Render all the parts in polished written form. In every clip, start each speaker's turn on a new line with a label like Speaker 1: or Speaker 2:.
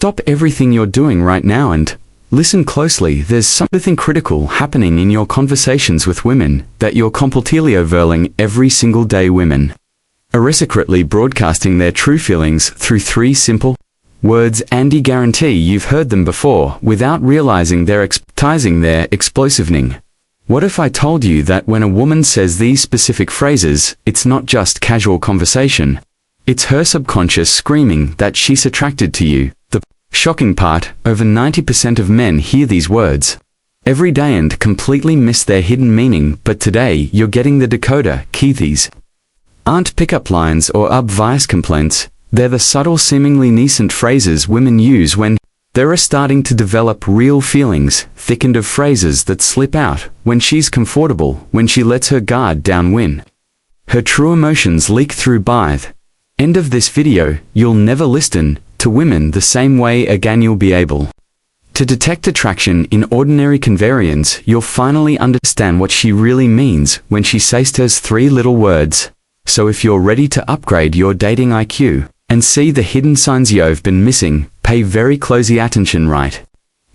Speaker 1: Stop everything you're doing right now and listen closely. There's something critical happening in your conversations with women that you're completely overlooking every single day. Women are reciprocally broadcasting their true feelings through 3 simple words, and I guarantee you've heard them before without realizing they're exposing their explosivening. What if I told you that when a woman says these specific phrases, it's not just casual conversation? It's her subconscious screaming that she's attracted to you. The shocking part, over 90% of men hear these words every day and completely miss their hidden meaning, but today you're getting the decoder key. These aren't pickup lines or obvious complaints. They're the subtle, seemingly nascent phrases women use when they're starting to develop real feelings, thickened of phrases that slip out when she's comfortable, when she lets her guard down, when her true emotions leak through. By the end of this video, you'll never listen to women the same way again. You'll be able to detect attraction in ordinary conversations. You'll finally understand what she really means when she says those 3 little words. So if you're ready to upgrade your dating IQ and see the hidden signs you've been missing, pay very close attention right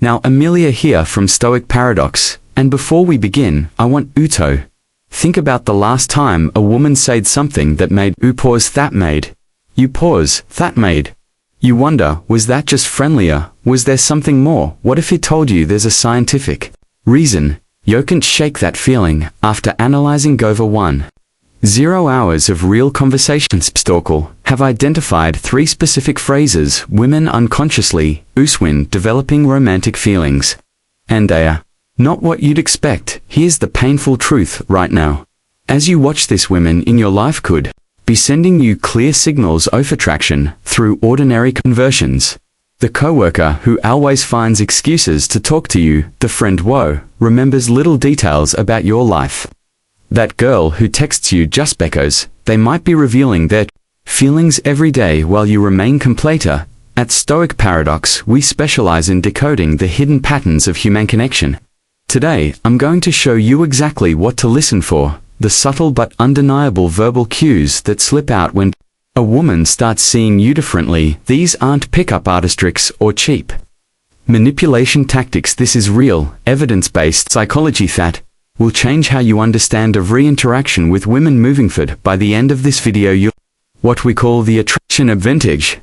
Speaker 1: now. Amelia here from Stoic Paradox, and before we begin, I want you to think about the last time a woman said something that made you pause, that made you pause, that made you wonder, was that just friendlier? Was there something more? What if he told you there's a scientific reason you can't shake that feeling? After analyzing over 1.0 hours of real conversations, Stoic have identified 3 specific phrases women unconsciously use when developing romantic feelings. And they are not what you'd expect. Here's the painful truth right now. As you watch this, women in your life could be sending you clear signals of attraction through ordinary conversations. The coworker who always finds excuses to talk to you, the friend who remembers little details about your life, that girl who texts you just because they might be revealing their feelings every day while you remain complete. At Stoic Paradox, we specialize in decoding the hidden patterns of human connection. Today, I'm going to show you exactly what to listen for, the subtle but undeniable verbal cues that slip out when a woman starts seeing you differently. These aren't pickup artist tricks or cheap manipulation tactics. This is real, evidence-based psychology that will change how you understand every interaction with women moving forward. By the end of this video, you'll what we call the attraction advantage,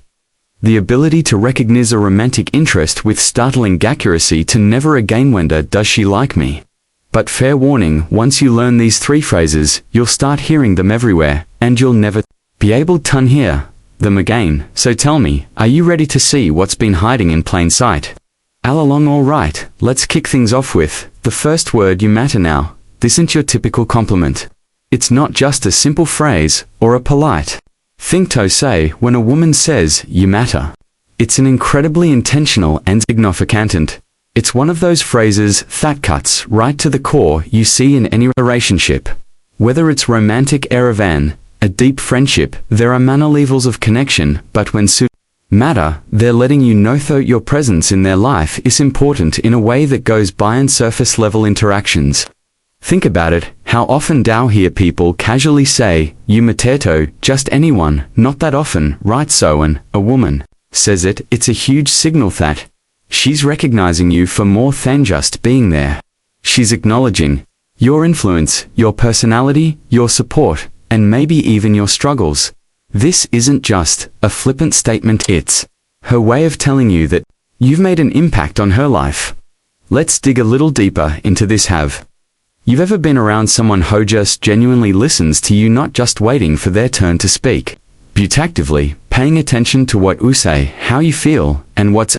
Speaker 1: the ability to recognize a romantic interest with startling accuracy to never again wonder, does she like me? But fair warning, once you learn these 3 phrases, you'll start hearing them everywhere, and you'll never be able to unhear them again. So tell me, are you ready to see what's been hiding in plain sight all along? Alright, let's kick things off with the first word, you matter. Now, this isn't your typical compliment. It's not just a simple phrase or a polite thing to say when a woman says you matter. It's an incredibly intentional and significant. It's one of those phrases that cuts right to the core. You see in any relationship, whether it's romantic or even a deep friendship, there are many levels of connection, but when matter, they're letting you know that your presence in their life is important in a way that goes beyond surface level interactions. Think about it. How often do you hear people casually say, you matter to just anyone? Not that often, right? So when a woman says it, it's a huge signal that she's recognizing you for more than just being there. She's acknowledging your influence, your personality, your support, and maybe even your struggles. This isn't just a flippant statement, it's her way of telling you that you've made an impact on her life. Let's dig a little deeper into this. Have you ever been around someone who just genuinely listens to you, not just waiting for their turn to speak, but actively paying attention to what you say, how you feel, and what's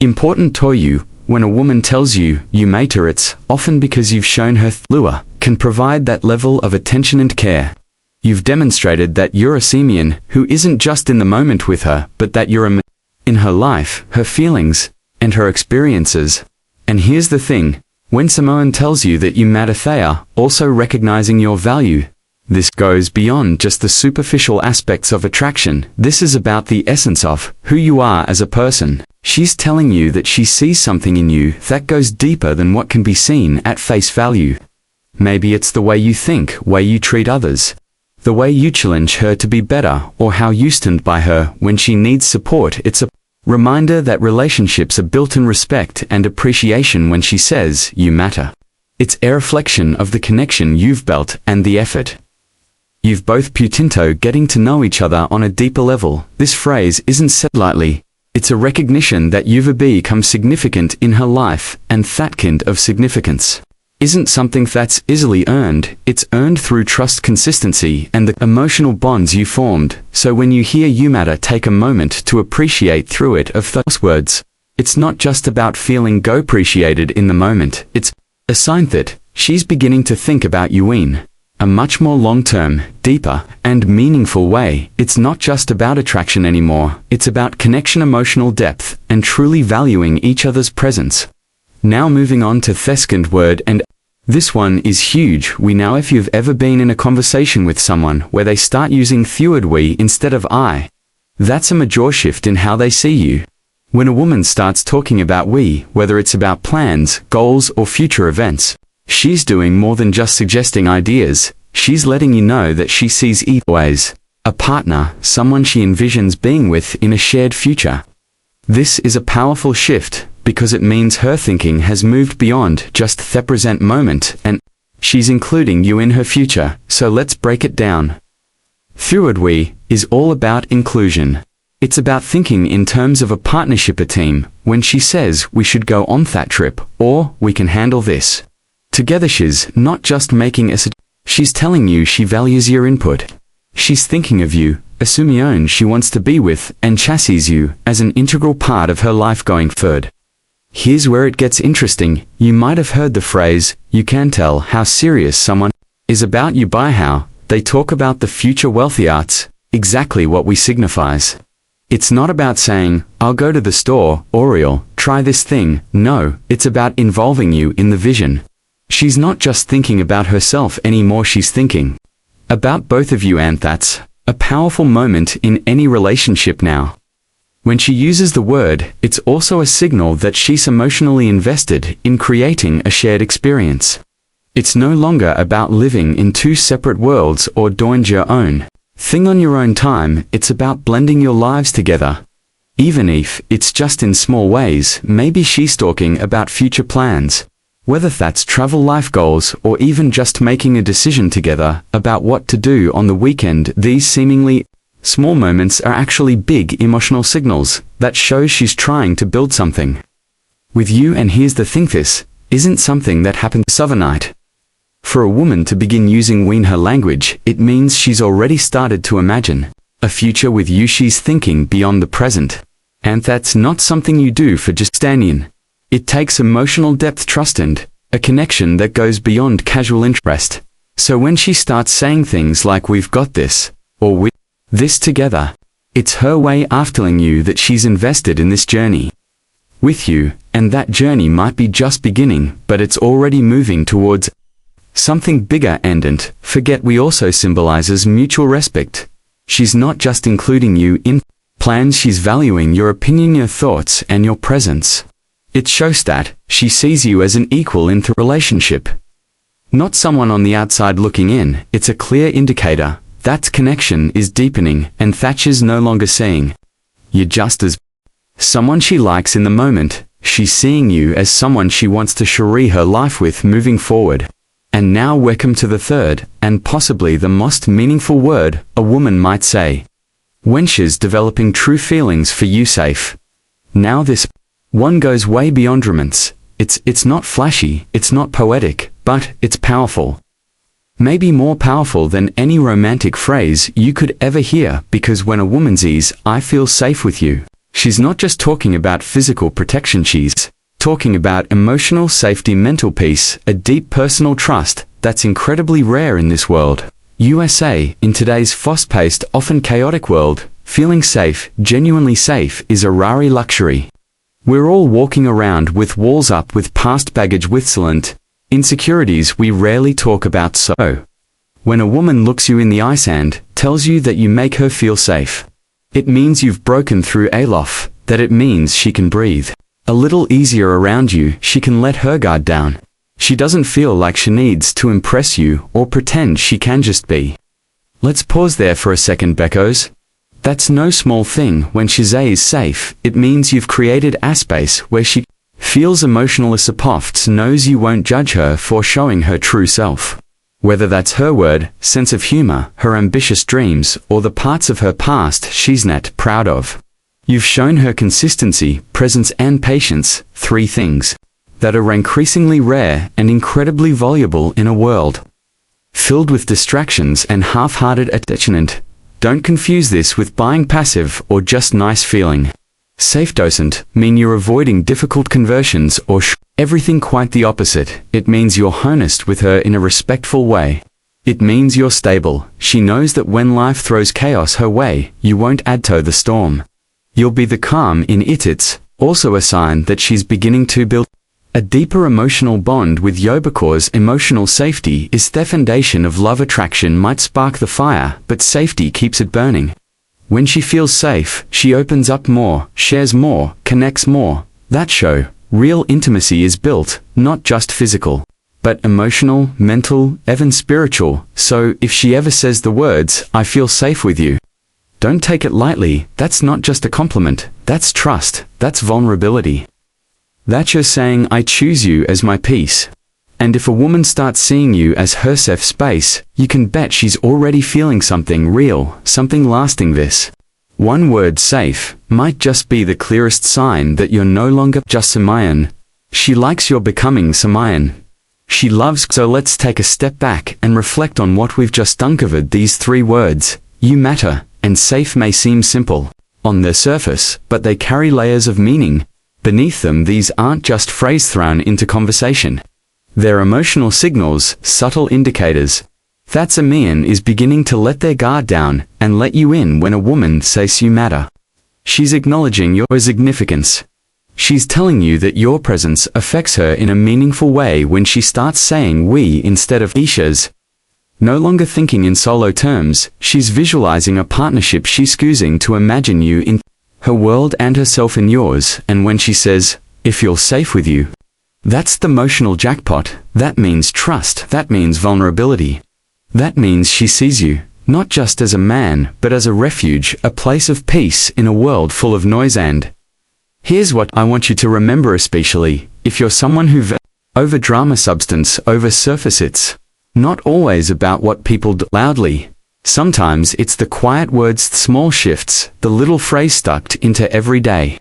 Speaker 1: important to you? When a woman tells you you matter, it's often because you've shown her lure can provide that level of attention and care. You've demonstrated that you're a Simeon who isn't just in the moment with her, but that you're in her life, her feelings, and her experiences. And here's the thing, when someone tells you that you matter, they are also recognizing your value. This goes beyond just the superficial aspects of attraction. This is about the essence of who you are as a person. She's telling you that she sees something in you that goes deeper than what can be seen at face value. Maybe it's the way you think, way you treat others, the way you challenge her to be better, or how you stand by her when she needs support. It's a Reminder that relationships are built in respect and appreciation when she says, "You matter." It's a reflection of the connection you've built and the effort you've both put into getting to know each other on a deeper level. This phrase isn't said lightly. It's a recognition that you've become significant in her life, and that kind of significance isn't something that's easily earned. It's earned through trust, consistency, and the emotional bonds you formed. So when you hear "you matter," take a moment to appreciate through it of those words. It's not just about feeling appreciated in the moment. It's a sign that she's beginning to think about you in a much more long-term, deeper, and meaningful way. It's not just about attraction anymore. It's about connection, emotional depth, and truly valuing each other's presence. Now moving on to the second word, and this one is huge. We know if you've ever been in a conversation with someone where they start using the word "we" instead of "I," that's a major shift in how they see you. When a woman starts talking about "we," whether it's about plans, goals, or future events, she's doing more than just suggesting ideas. She's letting you know that she sees either ways a partner, someone she envisions being with in a shared future. This is a powerful shift because it means her thinking has moved beyond just the present moment, and she's including you in her future. So let's break it down. Third "we" is all about inclusion. It's about thinking in terms of a partnership, a team. When she says "we should go on that trip," or "we can handle this together," she's not just making a suggestion. She's telling you she values your input. She's thinking of you, assuming she wants to be with, and chassis you as an integral part of her life going forward. Here's where it gets interesting. You might have heard the phrase, "You can tell how serious someone is about you by how they talk about the future wealthy arts." Exactly what we signifies. It's not about saying, "I'll go to the store," or "I'll try this thing." No, it's about involving you in the vision. She's not just thinking about herself anymore, she's thinking about both of you, and that's a powerful moment in any relationship now. When she uses the word, it's also a signal that she's emotionally invested in creating a shared experience. It's no longer about living in two separate worlds or doing your own thing on your own time. It's about blending your lives together. Even if it's just in small ways, maybe she's talking about future plans, whether that's travel, life goals, or even just making a decision together about what to do on the weekend. These seemingly small moments are actually big emotional signals that show she's trying to build something with you. And here's the thing, this isn't something that happens overnight. For a woman to begin using "we" in her language, it means she's already started to imagine a future with you. She's thinking beyond the present. And that's not something you do for just standing. It takes emotional depth, trust, and a connection that goes beyond casual interest. So when she starts saying things like "we've got this," or "we this together," it's her way of telling you that she's invested in this journey with you, and that journey might be just beginning, but it's already moving towards something bigger. And forget, we also symbolizes mutual respect. She's not just including you in plans, she's valuing your opinion, your thoughts, and your presence. It shows that she sees you as an equal in the relationship, not someone on the outside looking in. It's a clear indicator that connection is deepening, and Thatcher's no longer seeing you just as someone she likes in the moment. She's seeing you as someone she wants to share her life with moving forward. And now welcome to the third, and possibly the most meaningful word a woman might say when she's developing true feelings for you, safe. Now this one goes way beyond romance. It's not flashy, it's not poetic, but it's powerful. Maybe more powerful than any romantic phrase you could ever hear, because when a woman says, "I feel safe with you," she's not just talking about physical protection, she's talking about emotional safety, mental peace, a deep personal trust that's incredibly rare in this world. USA, in today's fast-paced, often chaotic world, feeling safe, genuinely safe, is a rare luxury. We're all walking around with walls up, with past baggage, with silent insecurities we rarely talk about. So when a woman looks you in the eyes and tells you that you make her feel safe, it means you've broken through a loft, that it means she can breathe a little easier around you. She can let her guard down. She doesn't feel like she needs to impress you or pretend, she can just be. Let's pause there for a second, Beckos. That's no small thing. When she is safe, it means you've created a space where she feels emotional support, knows you won't judge her for showing her true self. Whether that's her word, sense of humor, her ambitious dreams, or the parts of her past she's not proud of. You've shown her consistency, presence and patience, three things that are increasingly rare and incredibly valuable in a world filled with distractions and half-hearted attachment. Don't confuse this with buying passive or just nice feeling. Safe doesn't mean you're avoiding difficult conversions or everything, quite the opposite. It means you're honest with her in a respectful way. It means you're stable. She knows that when life throws chaos her way, you won't add to the storm. You'll be the calm in it. It's also a sign that she's beginning to build a deeper emotional bond with you, because emotional safety is the foundation of love. Attraction might spark the fire, but safety keeps it burning. When she feels safe, she opens up more, shares more, connects more. That show real intimacy is built, not just physical, but emotional, mental, even spiritual. So if she ever says the words, "I feel safe with you," don't take it lightly. That's not just a compliment. That's trust. That's vulnerability. That's her saying, "I choose you as my peace." And if a woman starts seeing you as her safe space, you can bet she's already feeling something real, something lasting. This one word, safe, might just be the clearest sign that you're no longer just Samayan. She likes you're becoming Samayan. She loves. So let's take a step back and reflect on what we've just uncovered. These three words, you matter, and safe, may seem simple on the surface, but they carry layers of meaning beneath them. These aren't just phrases thrown into conversation. They're emotional signals, subtle indicators that a man is beginning to let their guard down and let you in. When a woman says you matter, she's acknowledging your significance. She's telling you that your presence affects her in a meaningful way. When she starts saying we instead of Isha's, no longer thinking in solo terms, she's visualizing a partnership. She's choosing to imagine you in her world and herself in yours. And when she says, "If you're safe with you," that's the emotional jackpot. That means trust. That means vulnerability. That means she sees you, not just as a man, but as a refuge, a place of peace in a world full of noise. And here's what I want you to remember, especially if you're someone who over drama, substance over surface. It's not always about what people do loudly. Sometimes it's the quiet words, the small shifts, the little phrase stuck into everyday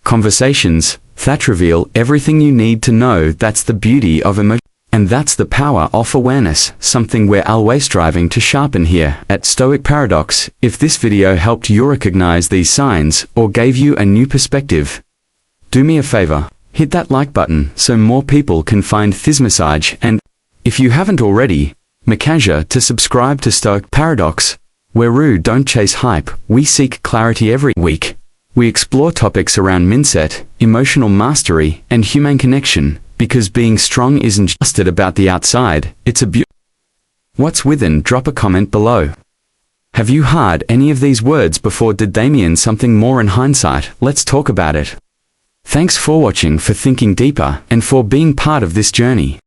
Speaker 1: conversations that reveal everything you need to know. That's the beauty of emotion, and that's the power of awareness, something we're always striving to sharpen here at Stoic Paradox. If this video helped you recognize these signs or gave you a new perspective, do me a favor, hit that like button so more people can find this message. And if you haven't already, make sure to subscribe to Stoic Paradox, where we don't chase hype, we seek clarity. Every week we explore topics around mindset, emotional mastery, and human connection, because being strong isn't just about the outside, it's a what's within. Drop a comment below. Have you heard any of these words before? Did they mean something more in hindsight? Let's talk about it. Thanks for watching, for thinking deeper, and for being part of this journey.